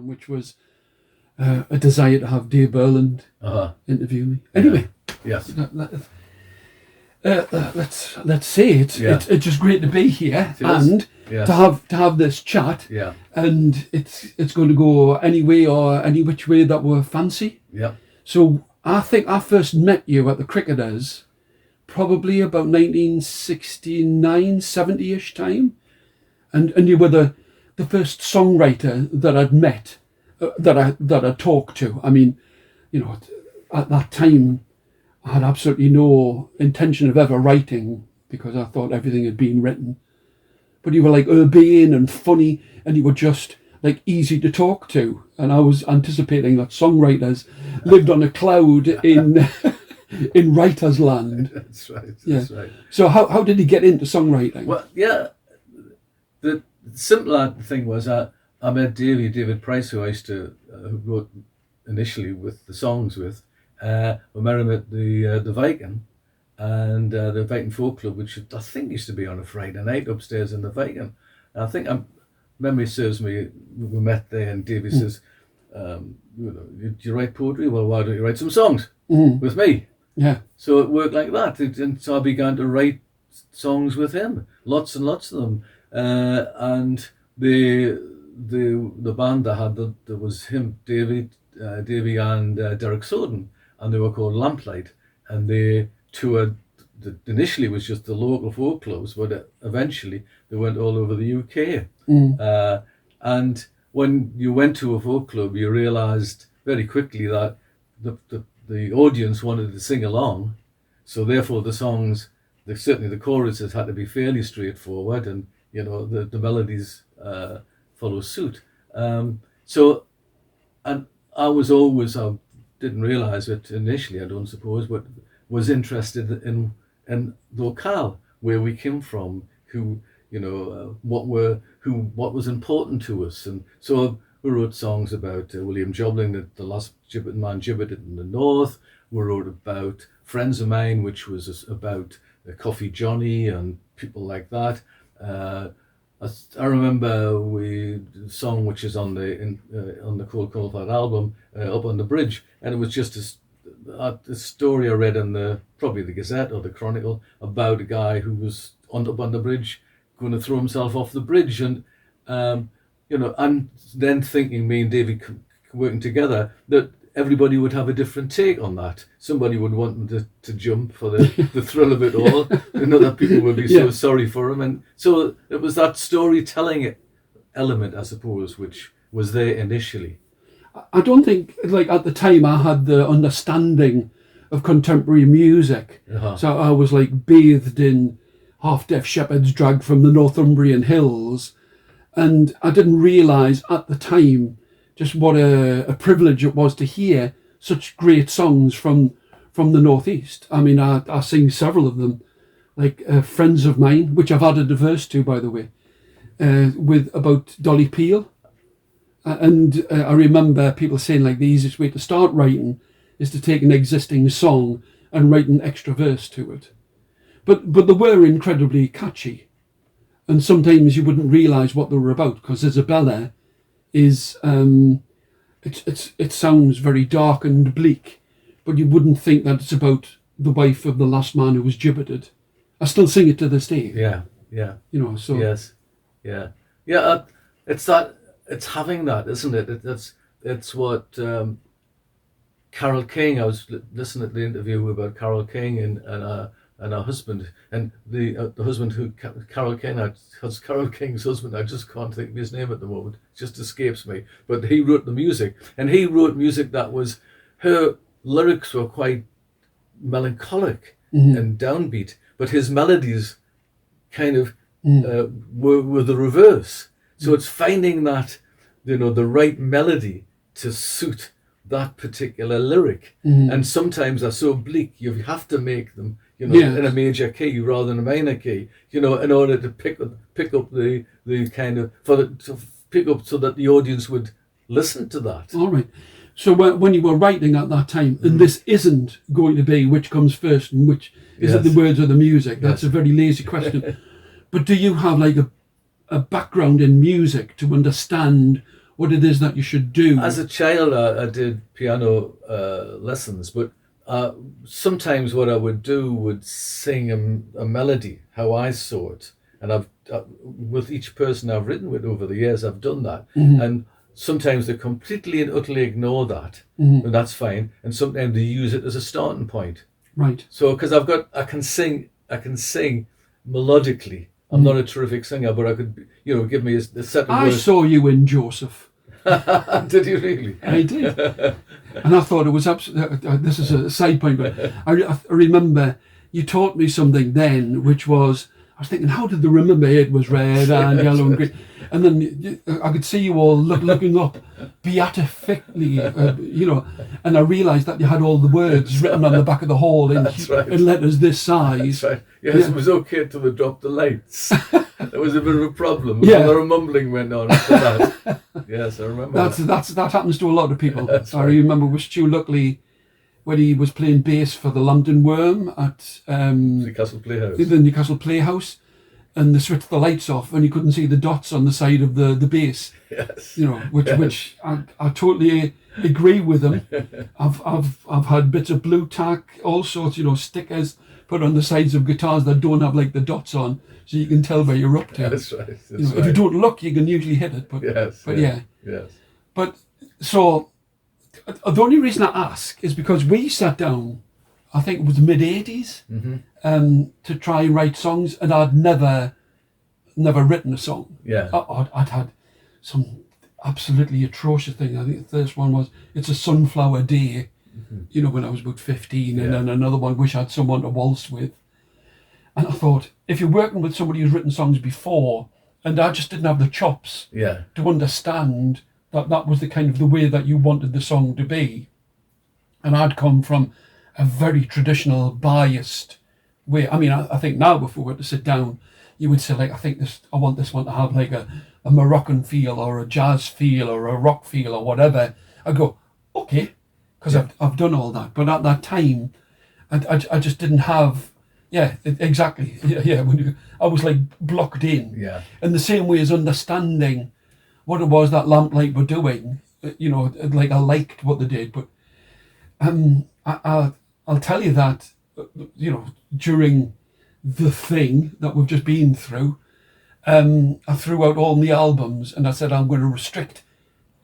program, which was a desire to have Dave Berland interview me. Anyway, yes. Let's say it's just great to be here and to have this chat. Yeah. And it's going to go any way or any which way that we fancy. Yeah. So I think I first met you at the Cricketers probably about 1969, 70-ish time. And you were the first songwriter that I'd met, that I talked to. I mean, you know, at that time, I had absolutely no intention of ever writing because I thought everything had been written. But you were like urbane and funny, and you were just like easy to talk to. And I was anticipating that songwriters lived on a cloud in in writer's land. That's right. That's right. So how did he get into songwriting? Well, yeah, the simpler thing was I met David Price, who I used to who wrote initially with the songs with. We met him at the Viking, and the Viking Folk Club, which I think used to be on a Friday night upstairs in the Viking. And I think memory serves me, we met there, and Davey says, do you write poetry? Well, why don't you write some songs with me? Yeah. So it worked like that. And so I began to write songs with him, lots and lots of them. And the band I had, there was him, Davey and Derek Soden, and they were called Lamplight, and they toured. Initially, it was just the local folk clubs, but eventually they went all over the UK. And when you went to a folk club, you realised very quickly that the audience wanted to sing along, so therefore the songs, certainly the choruses, had to be fairly straightforward, and you know the melodies follow suit. So, and I was always, I didn't realise it initially, I don't suppose, but was interested in locale, where we came from, who, you know, what was important to us. And so we wrote songs about William Jobling, the last man gibbeted in the north. We wrote about Friends of Mine, which was about Coffee Johnny and people like that. I remember a song which is on the Cold Coldfield album, Up on the Bridge, and it was just a story I read in probably the Gazette or the Chronicle about a guy who was up on the bridge, going to throw himself off the bridge, and you know, and then thinking, me and David working together, that everybody would have a different take on that. Somebody would want them to jump for the thrill of it all, and other people would be so sorry for him. And so it was that storytelling element, I suppose, which was there initially. I don't think, like, at the time I had the understanding of contemporary music. So I was like bathed in half-deaf shepherds dragged from the Northumbrian hills, and I didn't realise at the time just what a privilege it was to hear such great songs from the Northeast. I mean, I sing several of them, like Friends of Mine, which I've added a verse to, by the way, about Dolly Peel. And I remember people saying, like, the easiest way to start writing is to take an existing song and write an extra verse to it. But they were incredibly catchy. And sometimes you wouldn't realise what they were about, because Isabella is, it sounds very dark and bleak, but you wouldn't think that it's about the wife of the last man who was gibbeted. I still sing it to this day. Yeah. You know, so... Yes. Yeah. It's having that, isn't it? It's what Carole King. I was listening to the interview about Carole King and her husband, and the husband who Carole King's husband. I just can't think of his name at the moment. It just escapes me. But he wrote the music, and he wrote music that was, her lyrics were quite melancholic and downbeat, but his melodies kind of were the reverse. So it's finding that, you know, the right melody to suit that particular lyric. And sometimes they're so bleak, you have to make them, you know, in a major key rather than a minor key, you know, in order to pick up the kind of, to pick up so that the audience would listen to that. All right. So when you were writing at that time, and this isn't going to be which comes first and which is it the words or the music? That's a very lazy question. But do you have like a background in music to understand what it is that you should do. As a child, I did piano lessons, but sometimes what I would do would sing a melody, how I saw it. And with each person I've written with over the years, I've done that. And sometimes they completely and utterly ignore that, and that's fine. And sometimes they use it as a starting point. Right. So, because I can sing melodically. I'm not a terrific singer, but I could, give me a set of words. I saw you in Joseph. Did you really? I did. And I thought it was absolutely, this is a side point, but I remember you taught me something then, which was, I was thinking, how did the river made was red and yellow and green? And then I could see you all looking up beatifically, and I realised that you had all the words written on the back of the hall in letters this size. That's right. Yes, it was okay till they dropped the lights. There was a bit of a problem. A lot of mumbling went on after that. Yes, I remember that happens to a lot of people. I right. remember with Stu Luckley, when he was playing bass for the Lambton Worm at Newcastle Playhouse. The Newcastle Playhouse, and they switched the lights off and you couldn't see the dots on the side of the bass. Yes. Which I totally agree with him. I've had bits of blue tack, all sorts, stickers put on the sides of guitars that don't have like the dots on, so you can tell where you're up to. That's right. If you don't look, you can usually hit it. But Yes. But so the only reason I ask is because we sat down, I think it was mid-80s, to try and write songs, and I'd never written a song. Yeah. I'd had some absolutely atrocious thing. I think the first one was It's a Sunflower Day, when I was about 15, and then another one, Wish I Had Someone to Waltz With. And I thought, if you're working with somebody who's written songs before, and I just didn't have the chops to understand that was the kind of the way that you wanted the song to be. And I'd come from a very traditional, biased way. I mean, I think now if we were to sit down, you would say, like, I want this one to have like a Moroccan feel or a jazz feel or a rock feel or whatever. I go, okay, because I've done all that. But at that time, I just didn't have, exactly. I was like blocked in. Yeah. In the same way as understanding what it was that Lamplight were doing, like I liked what they did, but I'll tell you that, during the thing that we've just been through, I threw out all the albums and I said I'm going to restrict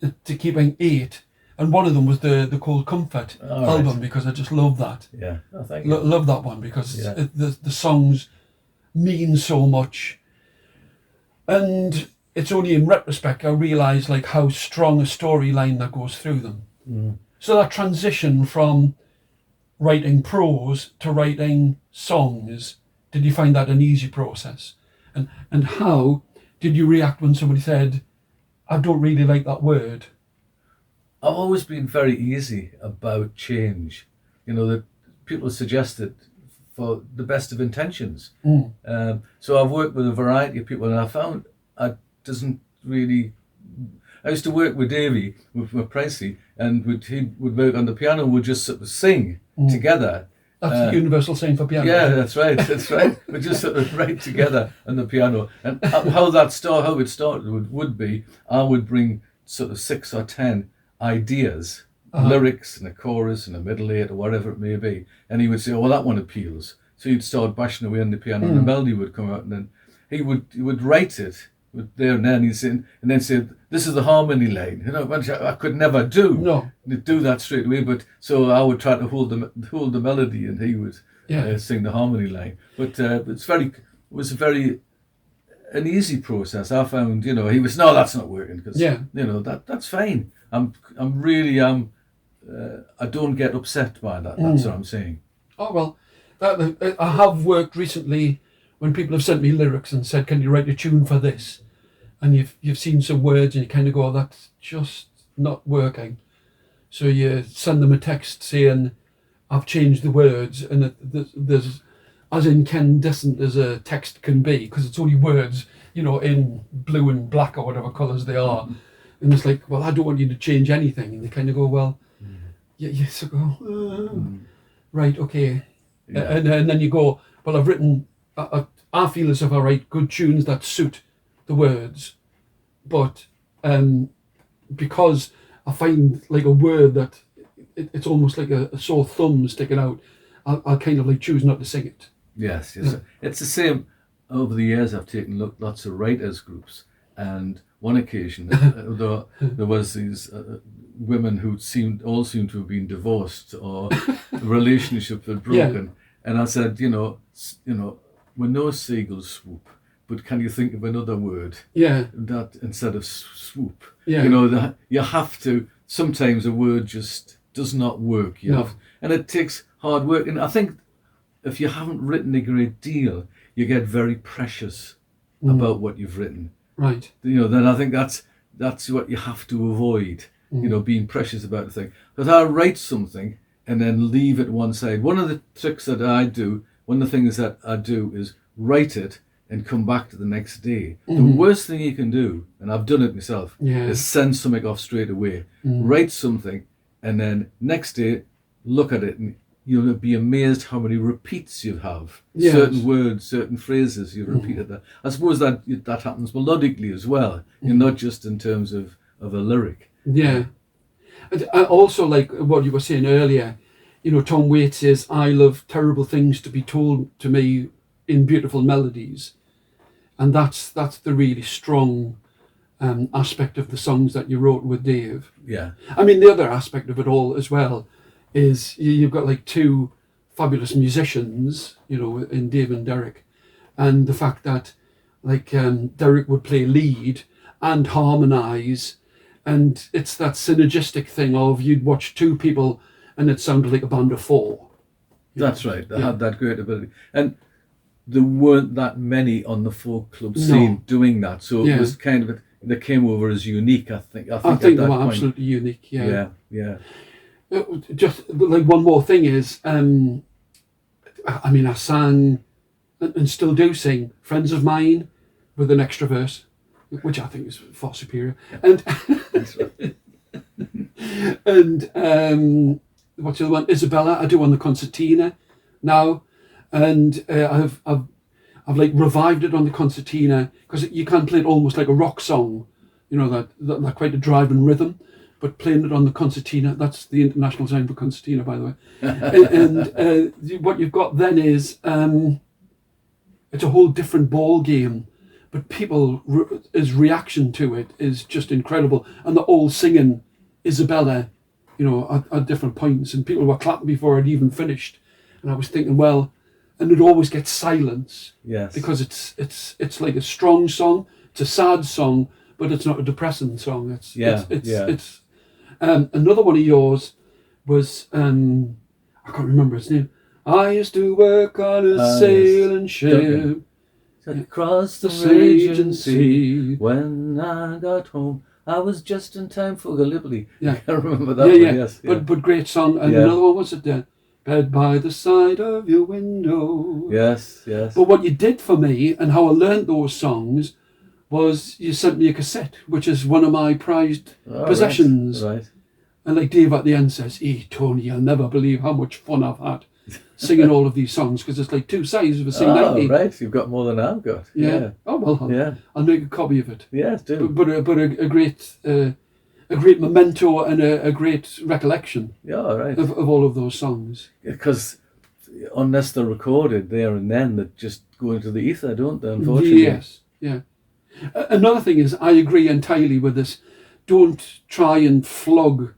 it to keeping 8, and one of them was the Cold Comfort album, because I just love that. Yeah, thank you. Love that one because the songs mean so much, and it's only in retrospect I realise like how strong a storyline that goes through them. So that transition from writing prose to writing songs, did you find that an easy process? And how did you react when somebody said, I don't really like that word? I've always been very easy about change. That people suggest it for the best of intentions. So I've worked with a variety of people, and I found I used to work with Davey, with Pricey, and he would work on the piano, and we'd just sort of sing together. That's the universal saying for piano. Yeah, that's right. We just sort of write together on the piano. And how it started would be, I would bring sort of 6 or 10 ideas, lyrics and a chorus and a middle eight or whatever it may be. And he would say, oh, well, that one appeals. So you'd start bashing away on the piano and the melody would come out, and then he would write it there and then, and then say, this is the harmony line, which I could never do. No. Do that straight away, but so I would try to hold the melody, and he would sing the harmony line. But it was an easy process. I found, he was, no, that's not working, because that's fine. I don't get upset by that. That's what I'm saying. Oh well, I have worked recently when people have sent me lyrics and said, can you write a tune for this? And you've seen some words and you kind of go, that's just not working. So you send them a text saying, I've changed the words, and there's as incandescent as a text can be, because it's only words, in blue and black or whatever colours they are. And it's like, well, I don't want you to change anything. And they kind of go, well, you sort of go, right, okay. Yeah. And then you go, well, I've written, I feel as if I write good tunes that suit the words, but because I find like a word that it's almost like a sore thumb sticking out, I'll kind of like choose not to sing it. Yes, yes. It's the same. Over the years, I've taken lots of writers' groups, and one occasion there was these women who all seemed to have been divorced or relationships had broken, and I said, when no seagulls swoop, but can you think of another word? That instead of swoop, that you have to. Sometimes a word just does not work. And it takes hard work, and I think if you haven't written a great deal, you get very precious about what you've written. Right. Then I think that's what you have to avoid. Being precious about the thing. Because I write something and then leave it one side. One of the tricks that I do, one of the things that I do is write it and come back to the next day. The worst thing you can do, and I've done it myself, is send something off straight away. Write something and then next day look at it and you'll be amazed how many repeats you have. Certain words, certain phrases you've repeated that. I suppose that happens melodically as well, not just in terms of a lyric. Yeah. And I also like what you were saying earlier. Tom Waits says, "I love terrible things to be told to me in beautiful melodies," and that's the really strong aspect of the songs that you wrote with Dave. Yeah. I mean, the other aspect of it all as well is you've got like two fabulous musicians, in Dave and Derek, and the fact that like Derek would play lead and harmonise, and it's that synergistic thing of you'd watch two people and it sounded like a band of four. That's right. They had that great ability, and there weren't that many on the folk club scene doing that, so it was kind of they came over as unique. I think they were absolutely unique. Yeah. Just like one more thing is, I sang and still do sing "Friends of Mine" with an extra verse, which I think is far superior. And and what's the other one? Isabella, I do on the concertina now, and I've like revived it on the concertina because you can play it almost like a rock song, that quite a driving rhythm. But playing it on the concertina, that's the international sound for concertina, by the way. and what you've got then is, it's a whole different ball game, but his reaction to it is just incredible. And they're all singing Isabella, at different points, and people were clapping before I'd even finished. And I was thinking, well, and it always gets silence. Yes. Because it's like a strong song, it's a sad song, but it's not a depressing song. It's another one of yours was I can't remember his name. I used to work on a sailing ship across the raging sea. When I got home, I was just in time for Gallipoli. Yeah. I can't remember that one. Yes. But great song. And another one was it there? Bed by the side of your window. Yes. But what you did for me and how I learned those songs was you sent me a cassette, which is one of my prized possessions. Right. And like Dave at the end says, Tony, you'll never believe how much fun I've had singing all of these songs, because it's like two sides of a C90. Right, you've got more than I've got. Yeah. Oh, well, I'll make a copy of it. Yes, do. But a great memento and a great recollection of all of those songs. Because unless they're recorded there and then, they just go into the ether, don't they, unfortunately? Yes, yeah. Another thing is, I agree entirely with this. Don't try and flog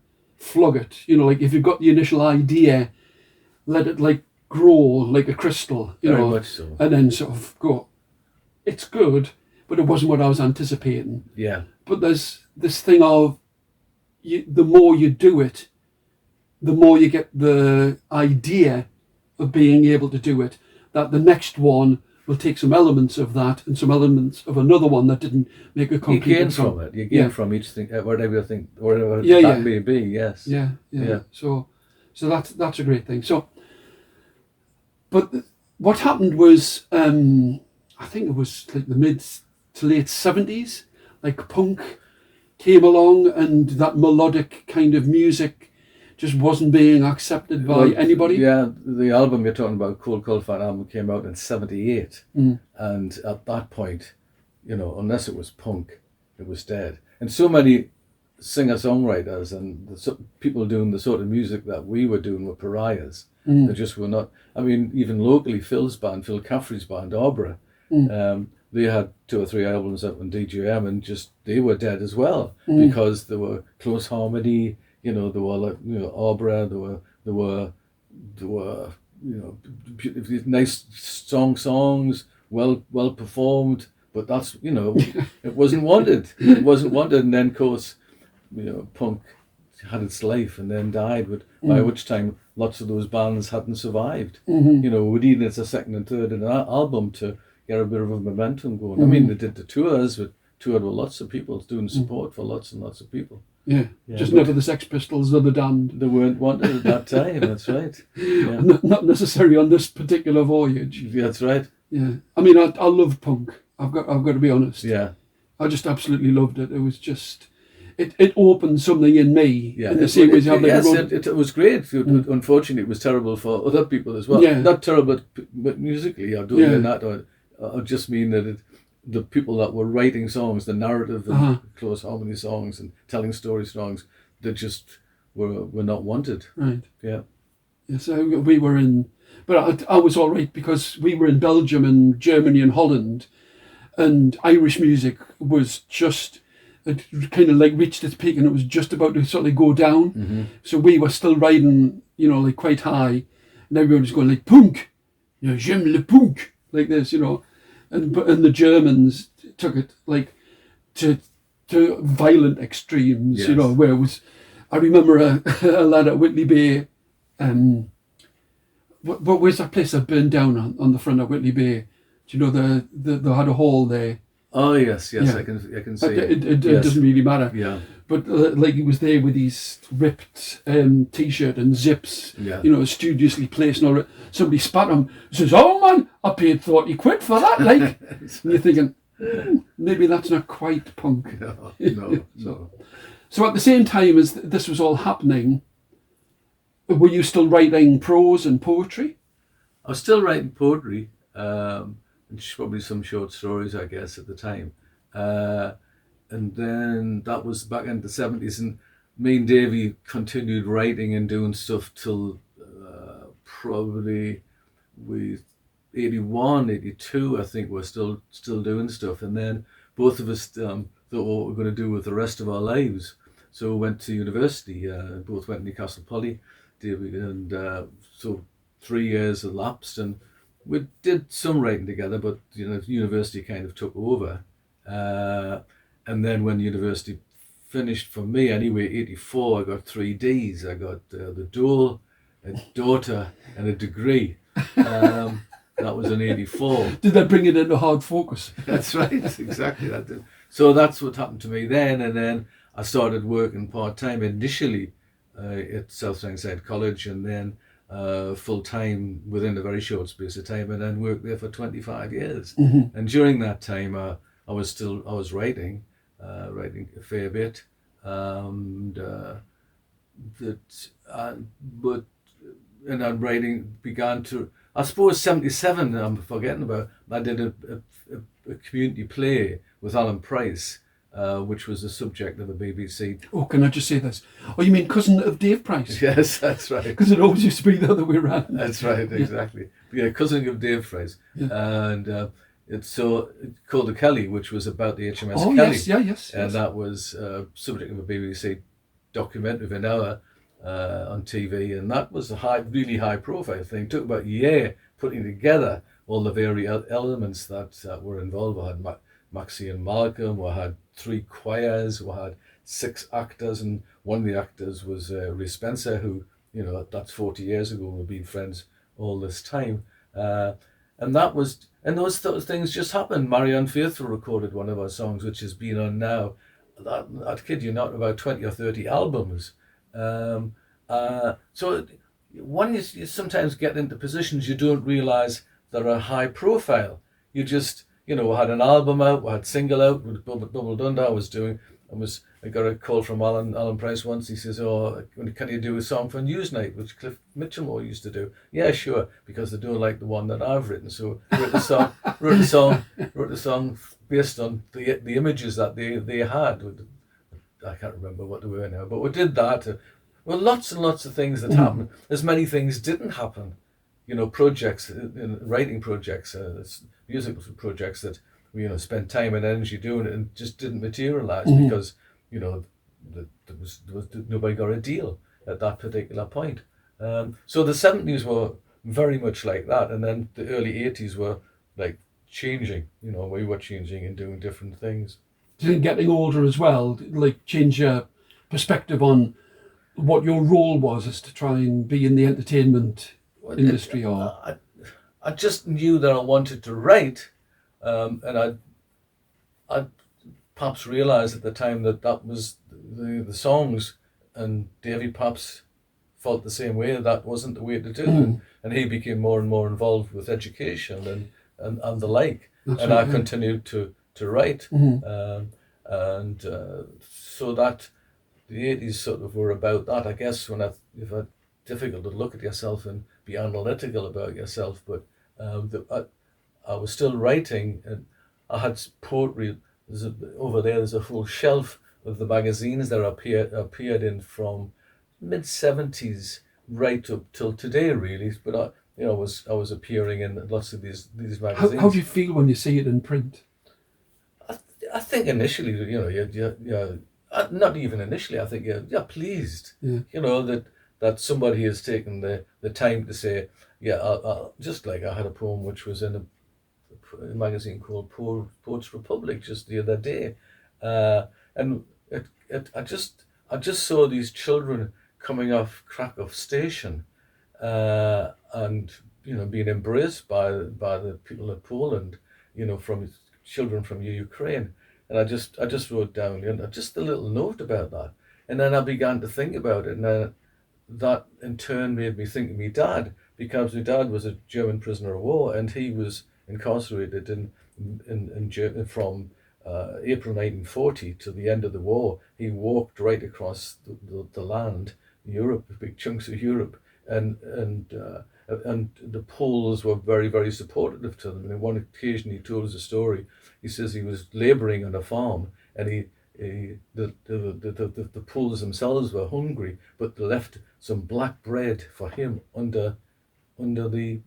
it. Like if you've got the initial idea, let it like grow like a crystal, Very much so. and then sort of go, it's good, but it wasn't what I was anticipating. Yeah. But there's this thing of, the more you do it, the more you get the idea of being able to do it, that the next one will take some elements of that and some elements of another one that didn't make a complete. You gain from it. You gain from each thing, whatever that may be. Yes. Yeah. So that's a great thing. So, but what happened was, I think it was like the mid to late 70s, like punk came along, and that melodic kind of music just wasn't being accepted by anybody. Yeah, the album you're talking about, Cold Fat album, came out in 78. And at that point, unless it was punk, it was dead. And so many singer-songwriters and people doing the sort of music that we were doing were pariahs. They just were not. I mean, even locally, Phil Caffrey's band, Arbra, they had 2 or 3 albums out on DJM, and just they were dead as well because there were Close Harmony. There were like Arbra. There were nice songs, well performed. But that's it wasn't wanted. It wasn't wanted, and then of course, punk had its life and then died. But by which time, lots of those bands hadn't survived. We needed a second and third in an album to get a bit of a momentum going. I mean, they did the tours, toured with lots of people, doing support for lots and lots of people. Yeah, just never the Sex Pistols or the Damned. They weren't wanted at that time. That's right. Yeah. Not necessarily on this particular voyage. That's right. Yeah, I mean, I love punk. I've got to be honest. Yeah, I just absolutely loved it. It was just, it opened something in me. Yeah, in the same way as how they it was great. Unfortunately, it was terrible for other people as well. Yeah. Not terrible, but musically, I don't mean that. I just mean that the people that were writing songs, the narrative and close harmony songs and telling story songs, they just were not wanted. Right. Yeah. Yeah. So we were in, but I was all right because we were in Belgium and Germany and Holland, and Irish music was just, it kind of like reached its peak and it was just about to sort of go down. So we were still riding, like quite high, and everyone was going like punk, j'aime le punk, like this, and the Germans took it like to violent extremes, Yes. where it was. I remember a lad at Whitley Bay. But where's that place that burned down on the front of Whitley Bay? Do you know they had a hall there? Oh yes, Yeah. I can see. It Yes. doesn't really matter. Yeah. But like he was there with his ripped t-shirt and zips, Yeah. studiously placed and all that. Somebody spat him. Says, "Oh man, I paid 40 quid for that." Like, and you're thinking, maybe that's not quite punk. No. So at the same time as this was all happening, were you still writing prose and poetry? I was still writing poetry, and probably some short stories, I guess, at the time. And then that was back in the 70s, and me and Davey continued writing and doing stuff till probably 81, 82, I think we're still doing stuff. And then both of us thought what we're going to do with the rest of our lives. So we went to university, both went to Newcastle Poly, Davey, and so 3 years elapsed, and we did some writing together, but university kind of took over. And then when university finished for me, anyway, 84, I got 3 Ds. I got the dual, a daughter, and a degree. That was in 84. Did that bring it into hard focus? That's right, exactly. That did. So that's what happened to me then, and then I started working part-time initially at South Tyneside College, and then full-time within a very short space of time, and then worked there for 25 years. And during that time, I was writing a fair bit, and then writing began to, I suppose 77, I'm forgetting about, I did a community play with Alan Price, which was the subject of a BBC. Oh, can I just say this? Oh, you mean cousin of Dave Price? Yes, that's right. Because it always used to be the other way around. That's right, exactly. Yeah, cousin of Dave Price. Yeah. And it's called The Kelly, which was about the HMS Kelly. Yes. And that was subject of a BBC documentary of an hour on TV, and that was a really high profile thing. It took about a year putting together all the various elements that were involved. We had Maxie and Malcolm, we had 3 choirs, we had 6 actors, and one of the actors was Ray Spencer, who, that's 40 years ago, we've been friends all this time. And those things just happened. Marianne Faithfull recorded one of our songs, which has been on now, I'd kid you not, about 20 or 30 albums. So when you sometimes get into positions you don't realise that are high profile. You just, we had an album out, we had single out with Double Dunda I got a call from Alan Price once. He says, "Oh, can you do a song for Newsnight, which Cliff Mitchellmore used to do?" Yeah, sure, because they don't like the one that I've written. So wrote the song based on the images that they had with I can't remember what they were now, but we did that. Well, lots and lots of things that happened. As many things didn't happen. Projects, writing projects, music projects that we spent time and energy doing it and just didn't materialize because there was nobody got a deal at that particular point. So the 70s were very much like that, and then the early 80s were like changing. We were changing and doing different things. Getting older as well, like change your perspective on what your role was as to try and be in the entertainment industry, or I just knew that I wanted to write, and I perhaps realised at the time that was the songs, and Davy perhaps felt the same way. That wasn't the way to do it, and he became more and more involved with education and the like. That's and right, I continued to write, and so that the 80s sort of were about that. I guess if difficult to look at yourself and be analytical about yourself, but I was still writing, and I had poetry. Over there's a full shelf of the magazines that appeared in from mid-70s right up till today, really. But I was appearing in lots of these magazines. How do you feel when you see it in print? I think initially, you're not even initially. I think you're pleased. Yeah. That somebody has taken the time to say, I'll just like I had a poem which was in a magazine called Poets Republic just the other day, and I just saw these children coming off Krakow station, and being embraced by the people of Poland, from children from Ukraine, and I just wrote down just a little note about that, and then I began to think about it, and that in turn made me think of my dad, because my dad was a German prisoner of war, and he was incarcerated in Germany from April 1940 to the end of the war. He walked right across the land, Europe, big chunks of Europe, and the Poles were very, very supportive to them. And on one occasion, he told us a story. He says he was labouring on a farm, and the Poles themselves were hungry, but they left some black bread for him under the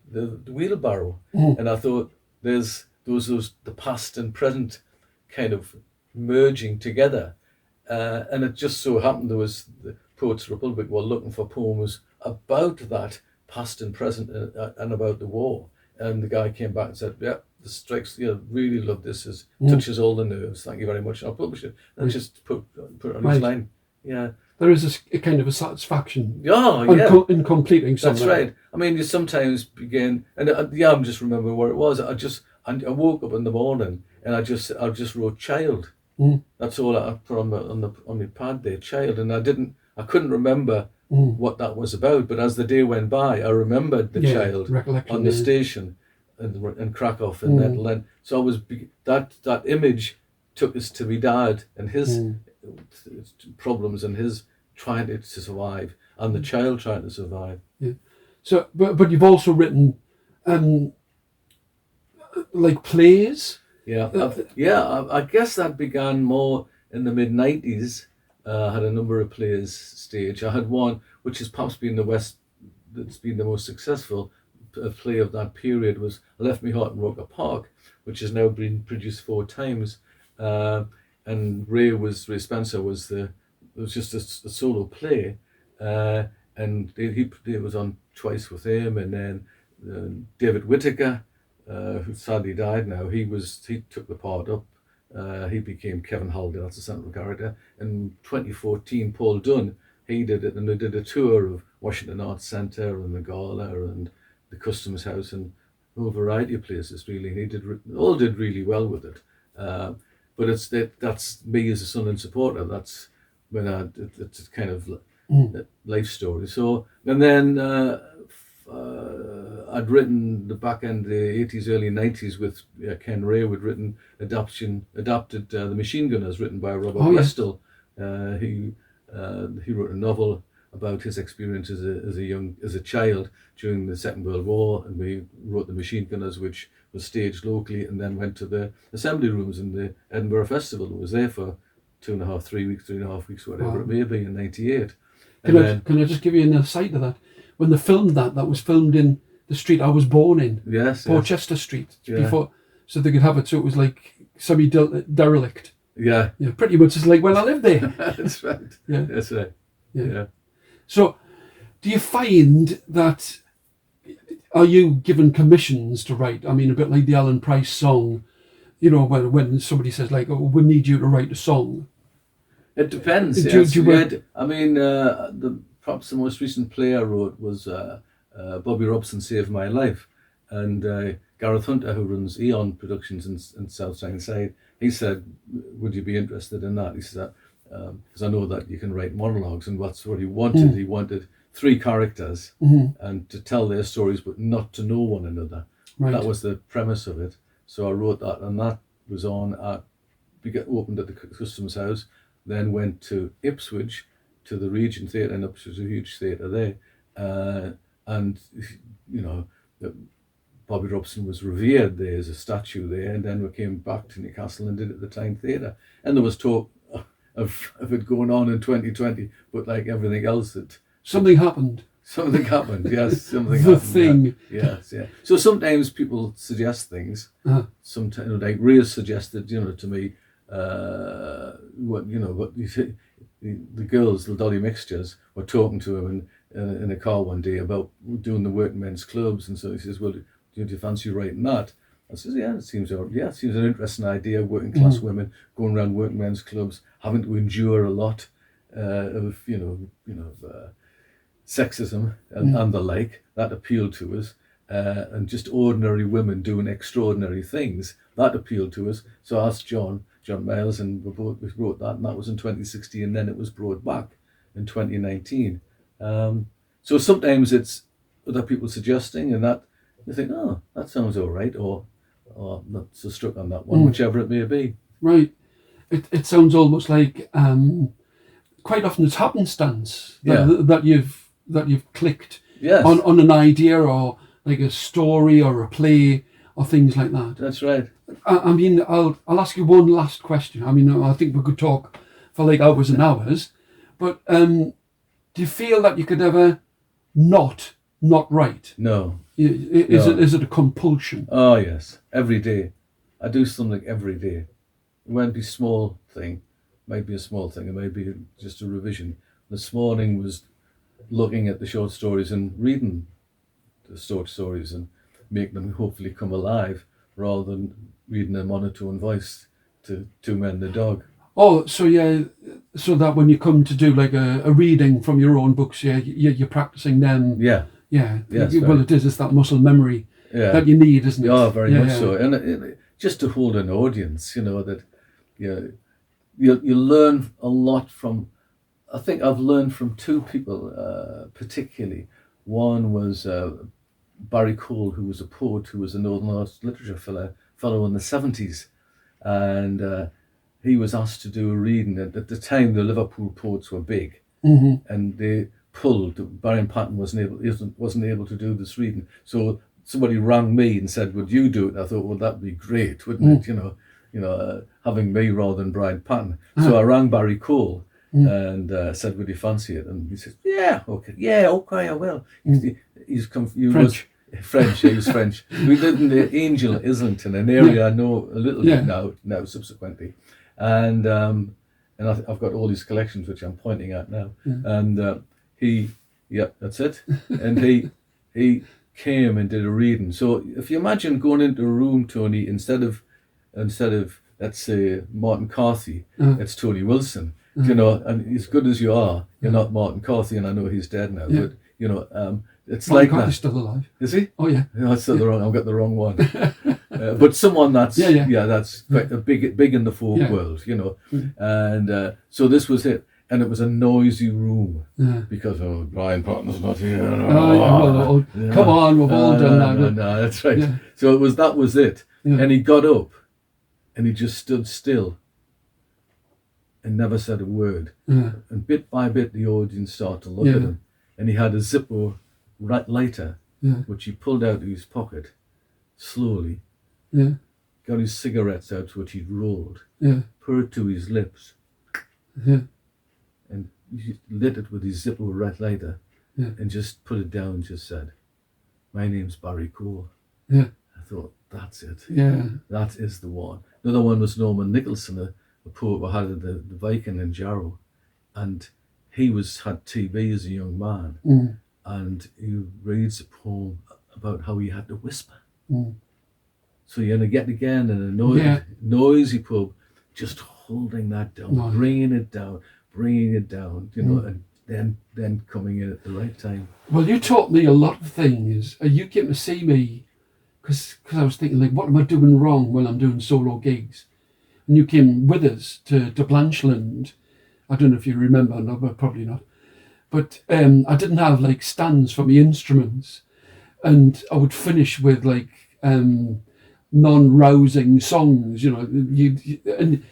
wheelbarrow. And I thought there's the past and present kind of merging together, and it just so happened there was the Poets Republic were looking for poems about that past and present, and about the war, and the guy came back and said, this strikes, really love this, touches all the nerves, thank you very much, and I'll publish it, and just put it on his line. There is a kind of a satisfaction in completing something. That's right. I mean, you sometimes begin, and I'm just remembering where it was. I woke up in the morning and I just wrote child. That's all I put on my pad there, child, and I couldn't remember what that was about. But as the day went by, I remembered the child on the station in Krakow and Netherlands. So I was that image took us to my dad and his problems and his trying to survive, and the child trying to survive. Yeah. So, but you've also written, like plays. I guess that began more in the mid-90s. I had a number of plays stage. I had one which has perhaps been that's been the most successful play of that period was I Left Me Heart in Roker Park, which has now been produced 4 times. And Ray Spencer was just a solo play, and he was on twice with him, and then David Whittaker, who sadly died now, he took the part up. He became Kevin Halliday, that's the central character. In 2014, Paul Dunn, he did it, and they did a tour of Washington Arts Centre and the Gala and the Customs House and a whole variety of places, really. And he all did really well with it. But that's me as a son and supporter. That's when it's kind of life story. So, and then I'd written the back end of the 80s, early 90s with Ken Ray. We'd written adapted The Machine Gunners, written by Robert Westall. He wrote a novel about his experience as a child during the Second World War, and we wrote The Machine Gunners, which was staged locally and then went to the assembly rooms in the Edinburgh Festival. It was there for 2.5, 3 weeks, 3.5 weeks, whatever it may be, in '98. Can I just give you an aside to that? When they filmed that was filmed in the street I was born in, Porchester Street, before, so they could have it so it was like semi-derelict. Yeah. Yeah, pretty much it's like when I lived there. That's right. Yeah. That's right. Yeah. So, do you find that, are you given commissions to write? I mean, a bit like the Alan Price song, you know, when somebody says like, "Oh, we need you to write a song." It depends. Perhaps the most recent play I wrote was Bobby Robson Saved My Life, and Gareth Hunter, who runs Eon Productions in South Tyneside, he said, "Would you be interested in that?" He said, "Because I know that you can write monologues," and that's what he wanted. He wanted 3 characters and to tell their stories, but not to know one another. Right. That was the premise of it. So I wrote that, and that was opened at the Customs House, then went to Ipswich, to the Regent Theatre, and Ipswich is a huge theatre there, and you know, Bobby Robson was revered there as a statue there, and then we came back to Newcastle and did it at the Tyne Theatre, and there was talk of it going on in 2020, but like everything else, something happened. Something happened, yes. Something the happened. thing. Yes, yeah. So sometimes people suggest things. Sometimes, like Ray suggested, to me, what you say, the girls, the Dolly Mixtures, were talking to him in a car one day about doing the working men's clubs, and so he says, "Well, do you fancy writing that?" I says, "Yeah, it seems an interesting idea. Working class women going around working men's clubs, having to endure a lot of sexism and the like. That appealed to us, and just ordinary women doing extraordinary things, that appealed to us. So I asked John Miles, and we wrote that, and that was in 2016, and then it was brought back in 2019. So sometimes it's other people suggesting, and that you think, "Oh, that sounds all right," or not so struck on that one, whichever it may be. Right. It sounds almost like quite often it's happenstance that you've clicked on an idea, or like a story or a play or things like that. That's right. I mean, I'll ask you one last question. I mean, I think we could talk for like hours and hours, but do you feel that you could ever not write? No. Is it a compulsion? Oh yes, every day. I do something every day. It won't be a small thing. It might be a small thing. It might be just a revision. This morning was looking at the short stories and reading the short stories and make them hopefully come alive, rather than reading a monotone voice to 2 men and a dog. Oh, so that when you come to do like a reading from your own books, you're practicing them. Yeah. Yes, well, right. It's that muscle memory that you need, isn't it? Yeah, very much so. And it, just to hold an audience, that you learn a lot from. I think I've learned from 2 people particularly. One was Barry Cole, who was a poet, who was a Northern Arts Literature fellow in the 70s, and he was asked to do a reading. At the time, the Liverpool poets were big, and they pulled. Barry Patton wasn't able to do this reading, so somebody rang me and said, "Would you do it?" I thought, well, that'd be great, wouldn't it? Having me rather than Brian Patton. So I rang Barry Cole and said, "Would you fancy it?" And he said, "Yeah, okay, I will." He's come. French. French. He was French. We lived in the Angel, Islington, an area I know a little bit now subsequently, and I've got all these collections which I'm pointing at now, and that's it, and he came and did a reading. So if you imagine going into a room, Tony, instead of let's say Martin Carthy, it's Tony Wilson, and as good as you are, you're not Martin Carthy, and I know he's dead now, but it's Martin like Carthy's that. still alive. Is he? Oh yeah. No, that's still the wrong. I've got the wrong one. But someone that's that's quite a big in the folk world, and so this was it. And it was a noisy room because Brian Patton's not here. Come on, we've all done that. No, that's right. Yeah. So that was it. Yeah. And he got up and he just stood still and never said a word. Yeah. And bit by bit, the audience started to look at him. And he had a Zippo lighter, which he pulled out of his pocket slowly. Yeah. Got his cigarettes out, which he'd rolled. Yeah. Put it to his lips. Yeah. and he lit it with his Zippo red lighter, Yeah. and just put it down and just said, "My name's Barry Cole." Yeah. I thought, that's it. Yeah. That is the one. The other one was Norman Nicholson, a poet we had at the Viking in Jarrow, and he had TB as a young man, and he reads a poem about how he had to whisper. So you're going to get again in a noisy pub, just holding that down, bringing it down, you know, and then coming in at the right time. Well, you taught me a lot of things. You came to see me because I was thinking, like, what am I doing wrong when I'm doing solo gigs? And you came with us to Blanchland. I don't know if you remember, no, but probably not. But I didn't have like stands for my instruments, and I would finish with like non-rousing songs. You know, and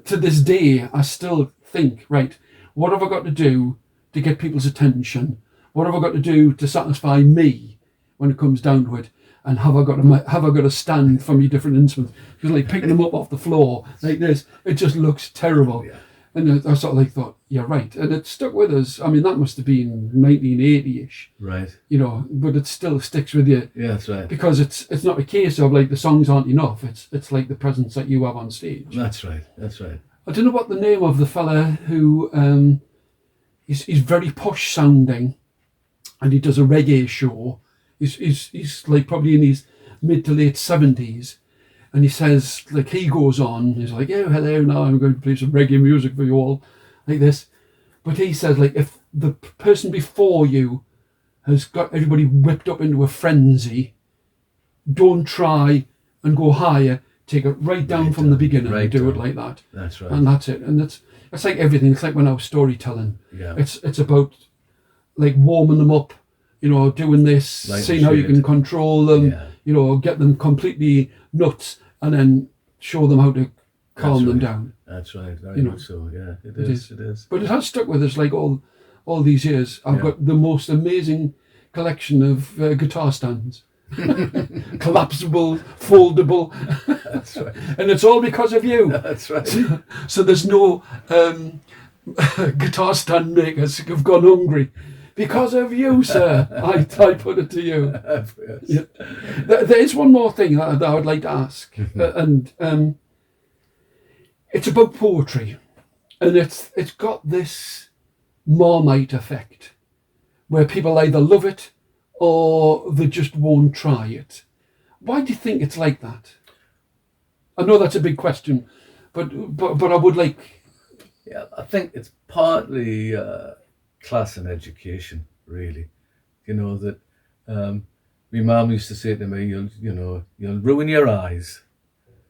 to this day, I still think, right, what have I got to do to get people's attention? What have I got to do to satisfy me when it comes down to it? And have I got to stand for me different instruments? Because like picking them up off the floor like this, it just looks terrible. Yeah. And I sort of like thought, yeah, right. And it stuck with us. I mean, that must have been 1980-ish. Right. You know, but it still sticks with you. Yeah, that's right. Because it's not a case of like the songs aren't enough. It's like the presence that you have on stage. That's right. That's right. I don't know what the name of the fella who he's very posh sounding, and he does a reggae show. He's like probably in his mid to late 70s, and he says, like, he goes on, he's like, "Oh, hello, now I'm going to play some reggae music for you all," like this. But he says, like, if the person before you has got everybody whipped up into a frenzy, don't try and go higher. Take it right down from the beginning and do it like that. That's right. And that's it. And it's like everything. It's like when I was storytelling. Yeah. It's about like warming them up, you know, doing this, like seeing how you can control them, you know, get them completely nuts, and then show them how to calm them down. That's right. Very much so. Yeah, it is. But it has stuck with us like all these years. I've got the most amazing collection of guitar stands. Collapsible, foldable. That's right. And it's all because of you. That's right. So there's no guitar stand makers who've gone hungry. Because of you, sir. I put it to you. Yeah. There is one more thing that I would like to ask. And it's about poetry. And it's got this Marmite effect where people either love it or they just won't try it. Why do you think it's like that? I know that's a big question, but I would like... Yeah, I think it's partly class and education, really. You know, that my mum used to say to me, you'll ruin your eyes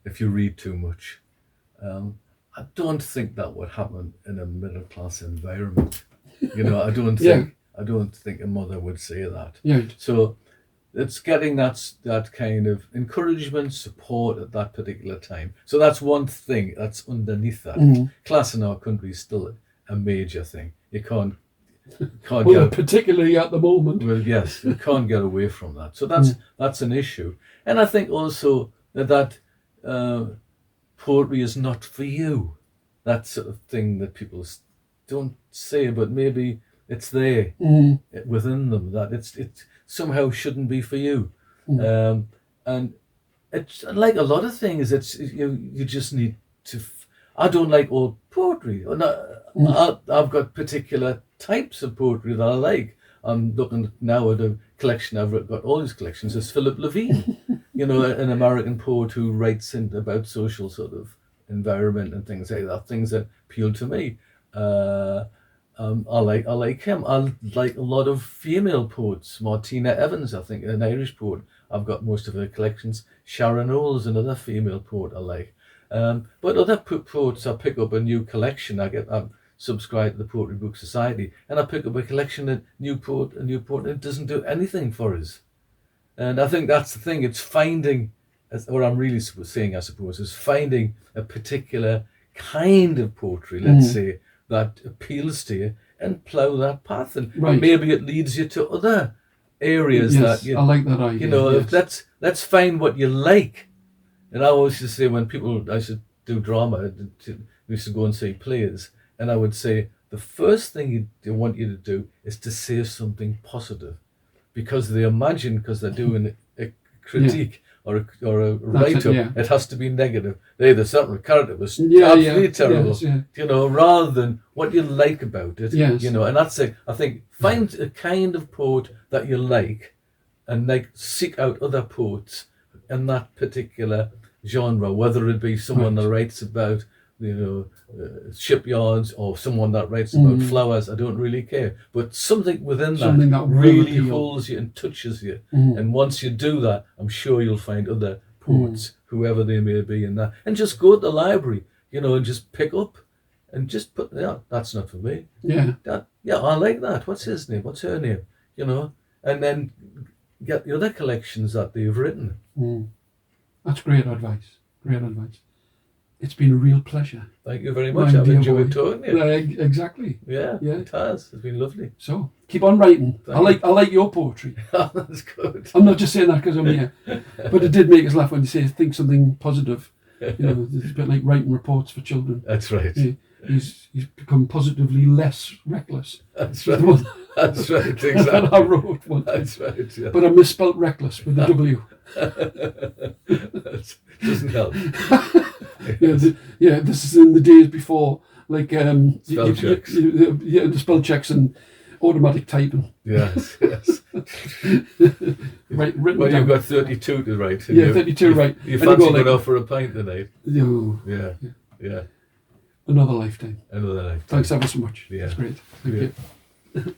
if you read too much. I don't think that would happen in a middle class environment. You know, I don't think a mother would say that. Yeah. So it's getting that kind of encouragement, support at that particular time. So that's one thing that's underneath that. Mm-hmm. Class in our country is still a major thing. You can't well, particularly at the moment. Well, yes, you can't get away from that. So that's an issue. And I think also that poetry is not for you. That sort of thing that people don't say, but maybe it's there within them, that it somehow shouldn't be for you. And it's like a lot of things, you just need to... I don't like old poetry. I've got particular types of poetry that I like. I'm looking now at a collection, I've got all these collections. There's Philip Levine, an American poet who writes about social sort of environment and things like that, things that appeal to me. I like him. I like a lot of female poets. Martina Evans, I think, an Irish poet. I've got most of her collections. Sharon Olds, another female poet I like. But other poets, I pick up a new collection. I'm subscribed to the Poetry Book Society, and I pick up a collection of new poet, and it doesn't do anything for us. And I think that's the thing. It's finding, what I'm really saying, I suppose, is finding a particular kind of poetry, let's say, that appeals to you, and plough that path, and maybe it leads you to other areas. Yes, I like that idea. Let's find what you like. And I always used to say, when people, I used to do drama, we used to go and see plays, And I would say the first thing they want you to do is to say something positive, because they imagine, because they're doing a critique or a write-up, it has to be negative. The certain character was absolutely terrible, you know, rather than what you like about it, you know. And that's it. I think find a kind of poet that you like, and like seek out other poets in that particular genre, whether it be someone that writes about, you know, shipyards, or someone that writes about flowers. I don't really care, but something within that really holds you and touches you. And once you do that, I'm sure you'll find other poets, whoever they may be, in that. And just go to the library, you know, and just pick up and just put, that's not for me. I like that. What's his name? What's her name? You know, and then get the other collections that they've written. That's great advice. Great advice. It's been a real pleasure. Thank you very much. I've enjoyed talking to you. Exactly. Yeah, it has. It's been lovely. So keep on writing. I like your poetry. That's good. I'm not just saying that because I'm here, but it did make us laugh when you say think something positive. You know, it's a bit like writing reports for children. That's right. He's become positively less reckless. That's right. That's right. Exactly. I wrote one. That's right. Yeah. But I misspelt reckless with a W. That doesn't help. This is in the days before, like spell checks. The spell checks and automatic typing. Yes. Written well, down. you've got 32 to write. 32 right. You fancy going off for a pint tonight? No. Yeah. Another lifetime. Another lifetime. Thanks ever so much. Yeah. That's great. Thank you.